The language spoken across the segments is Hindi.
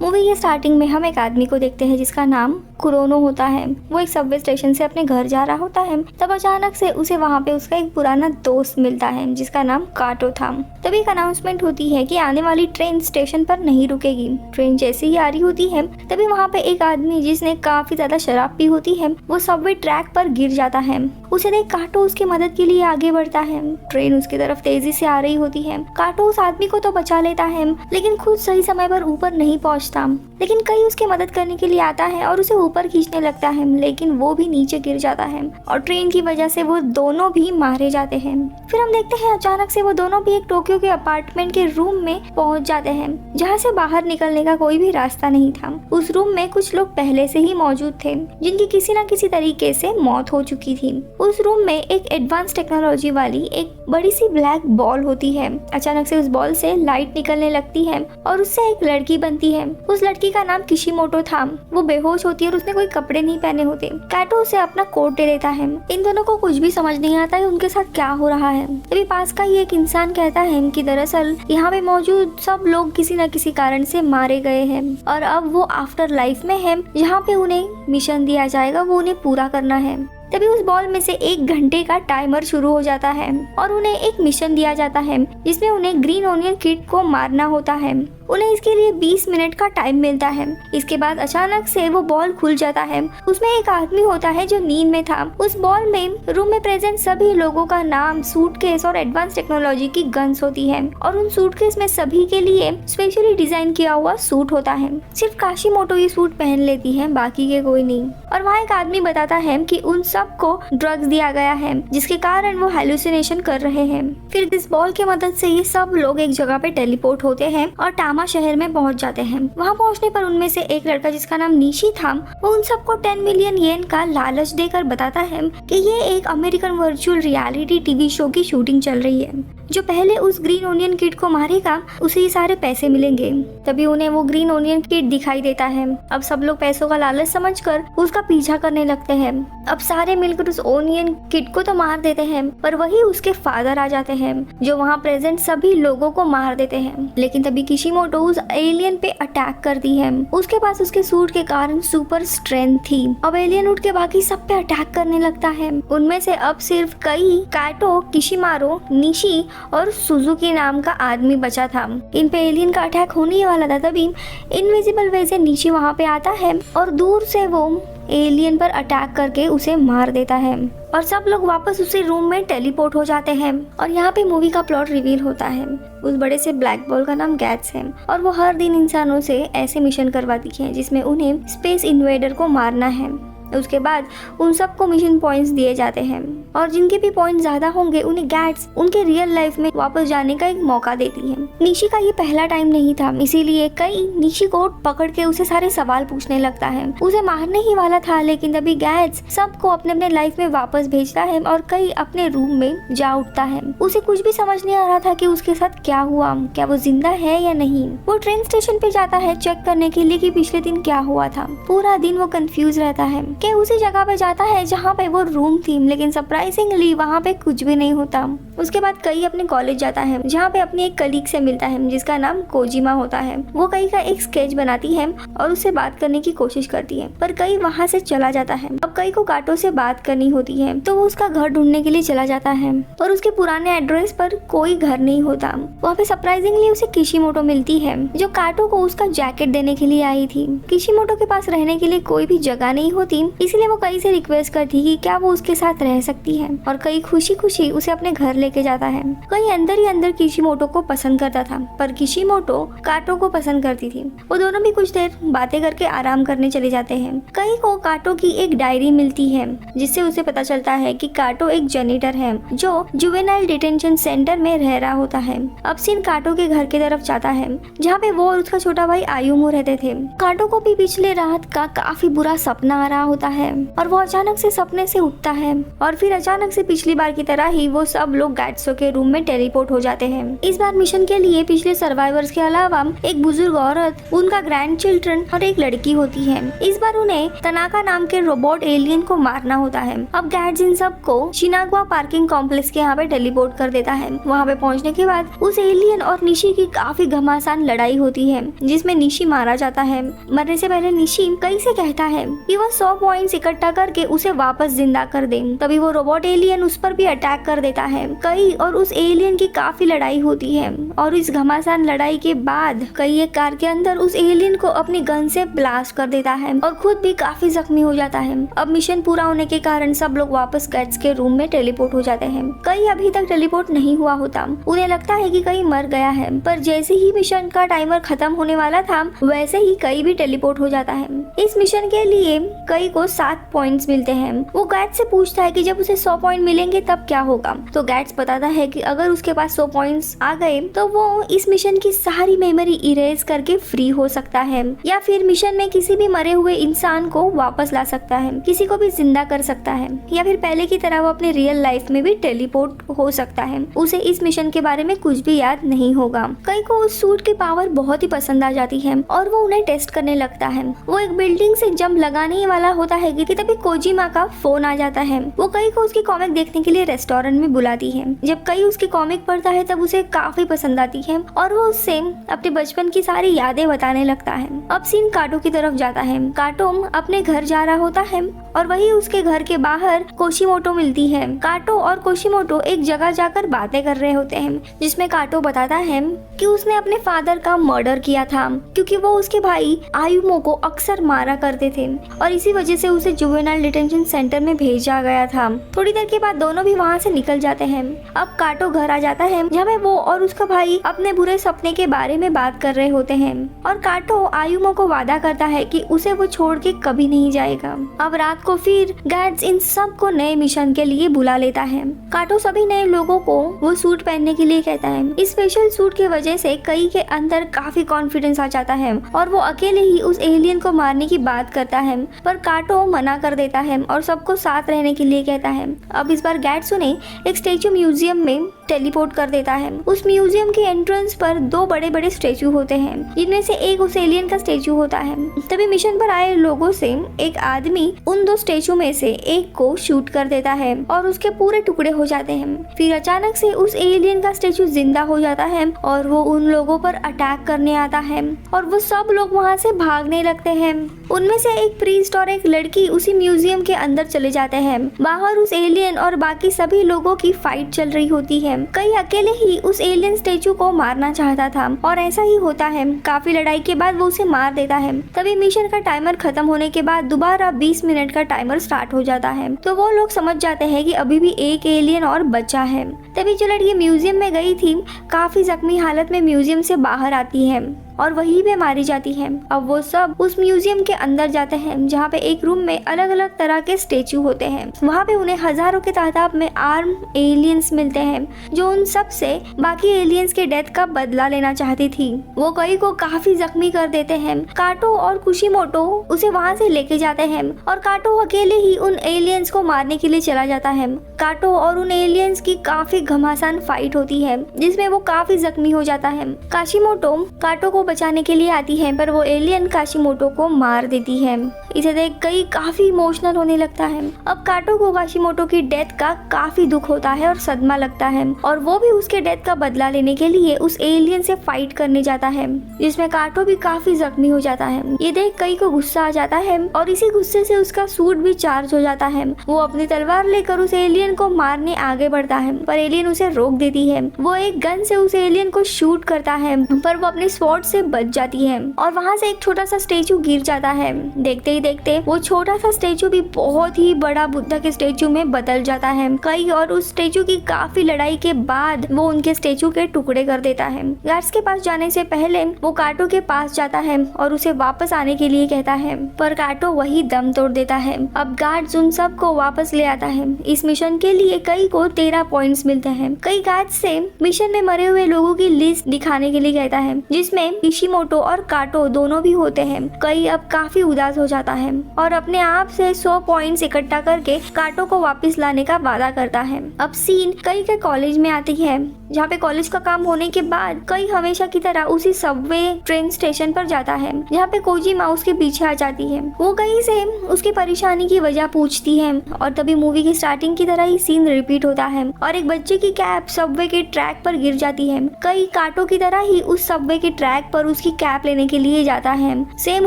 मूवी के स्टार्टिंग में हम एक आदमी को देखते हैं जिसका नाम कुरोनो होता है। वो एक सबवे स्टेशन से अपने घर जा रहा होता है, तब अचानक से उसे वहाँ पे उसका एक पुराना दोस्त मिलता है जिसका नाम काटो था। तभी एक अनाउंसमेंट होती है कि आने वाली ट्रेन स्टेशन पर नहीं रुकेगी। ट्रेन जैसे ही आ रही होती है तभी वहाँ पे एक आदमी जिसने काफी ज्यादा शराब पी होती है वो सबवे ट्रैक पर गिर जाता है। उसे देख काटो उसकी मदद के लिए आगे बढ़ता है। ट्रेन उसकी तरफ तेजी से आ रही होती है। काटो उस आदमी को तो बचा लेता है लेकिन खुद सही समय पर ऊपर नहीं पहुंचता। लेकिन कई उसकी मदद करने के लिए आता है और उसे ऊपर खींचने लगता है, लेकिन वो भी नीचे गिर जाता है और ट्रेन की वजह से वो दोनों भी मारे जाते हैं। फिर हम देखते हैं अचानक से वो दोनों भी एक टोक्यो के अपार्टमेंट के रूम में पहुंच जाते हैं जहाँ से बाहर निकलने का कोई भी रास्ता नहीं था। उस रूम में कुछ लोग पहले से ही मौजूद थे जिनकी किसी न किसी तरीके से मौत हो चुकी थी। उस रूम में एक एडवांस टेक्नोलॉजी वाली एक बड़ी सी ब्लैक बॉल होती है। अचानक से उस बॉल से लाइट निकलने लगती है और उससे एक लड़की बनती है। उस लड़की का नाम किशिमोटो था। वो बेहोश होती है और उसने कोई कपड़े नहीं पहने होते। काटो उसे अपना कोट दे देता है। इन दोनों को कुछ भी समझ नहीं आता है उनके साथ क्या हो रहा है। तभी पास का ही एक इंसान कहता है कि दरअसल यहाँ पे मौजूद सब लोग किसी न किसी कारण से मारे गए हैं और अब वो आफ्टर लाइफ में है जहाँ पे उन्हें मिशन दिया जाएगा, वो उन्हें पूरा करना है। तभी उस बॉल में से 1 घंटे का टाइमर शुरू हो जाता है और उन्हें एक मिशन दिया जाता है जिसमें उन्हें ग्रीन ओनियन किड को मारना होता है। उन्हें इसके लिए 20 मिनट का टाइम मिलता है। इसके बाद अचानक से वो बॉल खुल जाता है। उसमें एक आदमी होता है जो नींद में था। उस बॉल में रूम में प्रेजेंट सभी लोगों का नाम, सूटकेस और एडवांस टेक्नोलॉजी की गन्स होती है और उन सूटकेस में सभी के लिए स्पेशली डिजाइन किया हुआ सूट होता है। सिर्फ काशिमोटो ये सूट पहन लेती है, बाकी के कोई नहीं। और वहाँ एक आदमी बताता है कि उन सबको ड्रग्स दिया गया है जिसके कारण वो हेलुसिनेशन कर रहे हैं। फिर इस बॉल की मदद से ये सब लोग एक जगह पे टेलीपोर्ट होते हैं और टामा शहर में पहुंच जाते हैं। वहां पहुंचने पर उनमें से एक लड़का जिसका नाम निशी था वो उन सबको 10 मिलियन येन का लालच देकर बताता है कि ये एक American virtual reality TV show की शूटिंग चल रही है। जो पहले उस ग्रीन ओनियन किड को मारेगा उसे ये सारे पैसे मिलेंगे। तभी उन्हें वो ग्रीन ओनियन किड दिखाई देता है। अब सब लोग पैसों का लालच समझकर उसका पीछा करने लगते हैं। अब सारे मिलकर उस ओनियन किड को तो मार देते हैं पर वही उसके फादर आ जाते हैं जो वहाँ प्रेजेंट सभी लोगों को मार देते हैं। लेकिन तभी किशिमोटो उस एलियन पे अटैक करती है। उसके पास उसके सूट के कारण सुपर स्ट्रेंथ थी। अब एलियन उठ के बाकी सब पे अटैक करने लगता है। उनमें से अब सिर्फ कई, काटो, किशिमारो, निशी और सुजुकी नाम का आदमी बचा था। इन पे एलियन का अटैक होने वाला था। तभी इनविजिबल वे से निशी वहाँ पे आता है और दूर से वो एलियन पर अटैक करके उसे मार देता है और सब लोग वापस उसी रूम में टेलीपोर्ट हो जाते हैं। और यहाँ पे मूवी का प्लॉट रिवील होता है। उस बड़े से ब्लैक बॉल का नाम गैट्स है और वो हर दिन इंसानों से ऐसे मिशन करवाती है जिसमें उन्हें स्पेस इन्वेडर को मारना है। उसके बाद उन सबको मिशन पॉइंट्स दिए जाते हैं और जिनके भी पॉइंट ज्यादा होंगे उन्हें गैट्स उनके रियल लाइफ में वापस जाने का एक मौका देती है। निशी का ये पहला टाइम नहीं था, इसीलिए कई निशी को पकड़ के उसे सारे सवाल पूछने लगता है। उसे मारने ही वाला था लेकिन तभी गैट्स सबको अपने अपने लाइफ में वापस भेजता है और कई अपने रूम में जा उठता है। उसे कुछ भी समझ नहीं आ रहा था कि उसके साथ क्या हुआ, क्या वो जिंदा है या नहीं। वो ट्रेन स्टेशन पे जाता है चेक करने के लिए कि पिछले दिन क्या हुआ था। पूरा दिन वो कंफ्यूज रहता है कि उसी जगह पे जाता है जहाँ पे वो रूम थी, लेकिन सरप्राइजिंगली वहाँ पे कुछ भी नहीं होता। उसके बाद कई अपने कॉलेज जाता है जहाँ पे अपनी एक कलीग से मिलता है जिसका नाम कोजिमा होता है। वो कई का एक स्केच बनाती है और उससे बात करने की कोशिश करती है पर कई वहाँ से चला जाता है। अब कई को काटो से बात करनी होती है तो वो उसका घर ढूंढने के लिए चला जाता है और उसके पुराने एड्रेस पर कोई घर नहीं होता। वहाँ पे सरप्राइजिंगली उसे किशिमोटो मिलती है जो काटो को उसका जैकेट देने के लिए आई थी। किशिमोटो के पास रहने के लिए कोई भी जगह नहीं होती, इसलिए वो कई से रिक्वेस्ट करती कि क्या वो उसके साथ रह सकती है और कई खुशी खुशी उसे अपने घर लेके जाता है। कई अंदर ही अंदर किशिमोटो को पसंद करता था पर किशिमोटो काटो को पसंद करती थी। वो दोनों भी कुछ देर बातें करके आराम करने चले जाते हैं। कई को काटो की एक डायरी मिलती है जिससे उसे पता चलता है कि काटो एक जेनिटर है जो जुवेनाइल डिटेंशन सेंटर में रह रहा होता है। अब सीन काटो के घर की तरफ जाता है जहाँ पे वो और उसका छोटा भाई आयुमो रहते थे। काटो को भी पिछले रात का काफी बुरा सपना आ रहा होता है और वो अचानक से सपने से उठता है और फिर अचानक से पिछली बार की तरह ही वो सब लोग गैट्सो के रूम में टेलीपोर्ट हो जाते हैं। इस बार मिशन के लिए पिछले सर्वाइवर्स के अलावा एक बुजुर्ग औरत, उनका ग्रैंड चिल्ड्रन और एक लड़की होती है। इस बार उन्हें तनाका नाम के रोबोट एलियन को मारना होता है। अब गैट्स इन सबको शिनागवा पार्किंग कॉम्प्लेक्स के यहाँ पे टेलीपोर्ट कर देता है। वहाँ पे पहुँचने के बाद उस एलियन और निशी की काफी घमासान लड़ाई होती है जिसमें निशी मारा जाता है। मरने से पहले निशी कई से कहता है कि वह 100 पॉइंट्स इकट्ठा करके उसे वापस जिंदा कर दे। तभी वो रोबोट एलियन उस पर भी अटैक कर देता है। कई और उस एलियन की काफी लड़ाई होती है और इस घमासान लड़ाई के बाद कई एक कार के अंदर उस एलियन को अपनी गन से ब्लास्ट कर देता है और खुद भी काफी जख्मी हो जाता है। अब मिशन पूरा होने के कारण सब लोग वापस गैट्स के रूम में टेलीपोर्ट हो जाते हैं। कई अभी तक टेलीपोर्ट नहीं हुआ होता। उन्हें लगता है कि कई मर गया है, पर जैसे ही मिशन का टाइमर खत्म होने वाला था वैसे ही कई भी टेलीपोर्ट हो जाता है। इस मिशन के लिए कई को 7 पॉइंट्स मिलते हैं। वो गैट्स से पूछता है कि जब उसे 100 पॉइंट मिलेंगे तब क्या होगा। तो गैट्स बताता है कि अगर उसके पास 100 पॉइंट्स आ गए तो वो इस मिशन की सारी मेमोरी इरेज करके फ्री हो सकता है या फिर मिशन में किसी भी मरे हुए इंसान को वापस ला सकता है, किसी को भी जिंदा कर सकता है या फिर पहले की तरह वो अपने रियल लाइफ में भी टेलीपोर्ट हो सकता है। उसे इस मिशन के बारे में कुछ भी याद नहीं होगा। कई को उस सूट की पावर बहुत ही पसंद आ जाती है और वो उन्हें टेस्ट करने लगता है। वो एक बिल्डिंग से जंप लगाने ही वाला होता है कि तभी कोजिमा का फोन आ जाता है। वो कई को उसकी कॉमिक देखने के लिए रेस्टोरेंट में बुलाती है। जब कई उसकी कॉमिक पढ़ता है तब उसे काफी पसंद आती है और वो उससे अपने बचपन की सारी यादें बताने लगता है। अब सीन काटो की तरफ जाता है। काटो अपने घर जा रहा होता है और वही उसके घर के बाहर कोशिमोटो मिलती है। काटो और कोशिमोटो एक जगह जाकर बातें कर रहे होते हैं जिसमें काटो बताता है कि उसने अपने फादर का मर्डर किया था क्योंकि वो उसके भाई आयुमो को अक्सर मारा करते थे और इसी वजह से उसे जुवेनाइल डिटेंशन सेंटर में भेजा गया था। थोड़ी देर के बाद दोनों भी वहाँ से निकल जाते हैं। अब काटो घर आ जाता है जहाँ पे वो और उसका भाई अपने बुरे सपने के बारे में बात कर रहे होते हैं और काटो आयुमो को वादा करता है कि उसे वो छोड़ के कभी नहीं जाएगा। अब रात को फिर गैट्स इन सब को नए मिशन के लिए बुला लेता है। काटो सभी नए लोगों को वो सूट पहनने के लिए कहता है। इस स्पेशल सूट की वजह से कई के अंदर काफी कॉन्फिडेंस आ जाता है और वो अकेले ही उस एलियन को मारने की बात करता है, पर काटो मना कर देता है और सबको साथ रहने के लिए कहता है। अब इस बार गैट्स उन्हें एक स्टेचू म्यूजियम में टेलीपोर्ट कर देता है। उस म्यूजियम के एंट्रेंस पर 2 बड़े-बड़े स्टेचू होते हैं जिनमें से एक उस एलियन का स्टेचू होता है। तभी मिशन पर आए लोगों से एक आदमी उन 2 स्टेचू में से एक को शूट कर देता है और उसके पूरे टुकड़े हो जाते हैं। फिर अचानक से उस एलियन का स्टेचू जिंदा हो जाता है और वो उन लोगों पर अटैक करने आता है और वो सब लोग वहाँ से भागने लगते हैं। उनमें से एक प्रीस्ट और एक लड़की उसी म्यूजियम के अंदर चले जाते हैं। बाहर उस एलियन और बाकी सभी लोगों की फाइट चल रही होती है। कई अकेले ही उस एलियन स्टेचू को मारना चाहता था और ऐसा ही होता है। काफी लड़ाई के बाद वो उसे मार देता है। तभी मिशन का टाइमर खत्म होने के बाद दोबारा 20 मिनट का टाइमर स्टार्ट हो जाता है। तो वो लोग समझ जाते हैं कि अभी भी एक एलियन और बचा है। तभी जो लड़की म्यूजियम में गई थी काफी जख्मी हालत में म्यूजियम से बाहर आती है और वहीं पे मारी जाती है। अब वो सब उस म्यूजियम के अंदर जाते हैं जहाँ पे एक रूम में अलग अलग तरह के स्टेचू होते हैं। वहाँ पे उन्हें हजारों के तादाद में आर्म एलियंस मिलते हैं जो उन सब से बाकी एलियंस के डेथ का बदला लेना चाहती थी। वो कई को काफी जख्मी कर देते हैं। काटो और कुशिमोटो उसे वहाँ से लेके जाते हैं और काटो अकेले ही उन एलियंस को मारने के लिए चला जाता है। काटो और उन एलियंस की काफी घमासान फाइट होती है जिसमें वो काफी जख्मी हो जाता है। काशिमोटो काटो को बचाने के लिए आती है पर वो एलियन काशिमोटो को मार देती है। इसे देख कई काफी इमोशनल होने लगता है। अब काटो को काशिमोटो की डेथ का काफी दुख होता है और सदमा लगता है और वो भी उसके डेथ का बदला लेने के लिए उस एलियन से फाइट करने जाता है जिसमें काटो भी काफी जख्मी हो जाता है। ये देख कई को गुस्सा आ जाता है और इसी गुस्से से उसका सूट भी चार्ज हो जाता है। वो अपनी तलवार लेकर उस एलियन को मारने आगे बढ़ता है पर एलियन उसे रोक देती है। वो एक गन से उस एलियन को शूट करता है पर वो अपने स्वॉर्ड से बच जाती है और वहाँ से एक छोटा सा स्टेचू गिर जाता है। देखते ही देखते वो छोटा सा स्टेचू भी बहुत ही बड़ा बुद्धा के स्टेचू में बदल जाता है। कई और उस स्टेचू की काफी लड़ाई के बाद वो उनके स्टेचू के टुकड़े कर देता है। गार्ड्स के पास जाने से पहले वो काटो के पास जाता है और उसे वापस आने के लिए कहता है पर काटो वही दम तोड़ देता है। अब गार्ड्स उन सब को वापस ले आता है। इस मिशन के लिए कई को 13 पॉइंट्स मिलते हैं। कई गार्ड्स से मिशन में मरे हुए लोगों की लिस्ट दिखाने के लिए कहता है जिसमें इशिमोटो और काटो दोनों भी होते हैं। कई अब काफी उदास हो जाता है और अपने आप से 100 पॉइंट्स इकट्ठा करके काटो को वापस लाने का वादा करता है। अब सीन कई के कॉलेज में आती है, जहाँ पे कॉलेज का काम होने के बाद कई हमेशा की तरह उसी सबवे ट्रेन स्टेशन पर जाता है, जहाँ पे कोजिमा उसके पीछे आ जाती है। वो कहीं से उसकी परेशानी की वजह पूछती है और तभी मूवी की स्टार्टिंग की तरह ही सीन रिपीट होता है और एक बच्चे की कैप सबवे के ट्रैक पर गिर जाती है। कई काटो की तरह ही उस सबवे के ट्रैक पर उसकी कैप लेने के लिए जाता है। सेम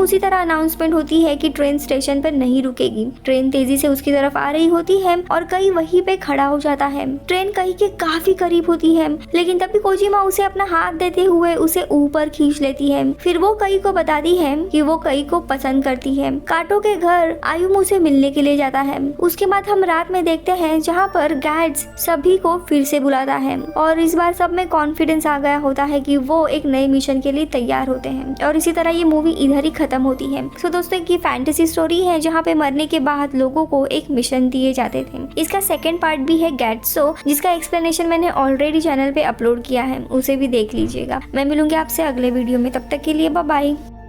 उसी तरह अनाउंसमेंट होती है कि ट्रेन स्टेशन पर नहीं रुकेगी। ट्रेन तेजी से उसकी तरफ आ रही होती है और कई वहीं पे खड़ा हो जाता है। ट्रेन कई के काफी करीब होती है, लेकिन तभी कोजिमा उसे अपना हाथ देते हुए उसे ऊपर खींच लेती है। फिर वो कई को बताती है कि वो कई को पसंद करती है। काटो के घर आयुमु से मिलने के लिए जाता है। उसके बाद हम रात में देखते हैं जहाँ पर गैड्स सभी को फिर से बुलाता है और इस बार सब में कॉन्फिडेंस आ गया होता है कि वो एक नए मिशन के लिए तैयार होते हैं और इसी तरह ये मूवी इधर ही खत्म होती है। सो दोस्तों, ये फैंटेसी स्टोरी है जहाँ पे मरने के बाद लोगों को एक मिशन दिए जाते थे। इसका सेकंड पार्ट भी है गेट्सो, जिसका एक्सप्लेनेशन मैंने ऑलरेडी चैनल पे अपलोड किया है, उसे भी देख लीजिएगा। मैं मिलूंगी आपसे अगले वीडियो में, तब तक के लिए बाय बाय।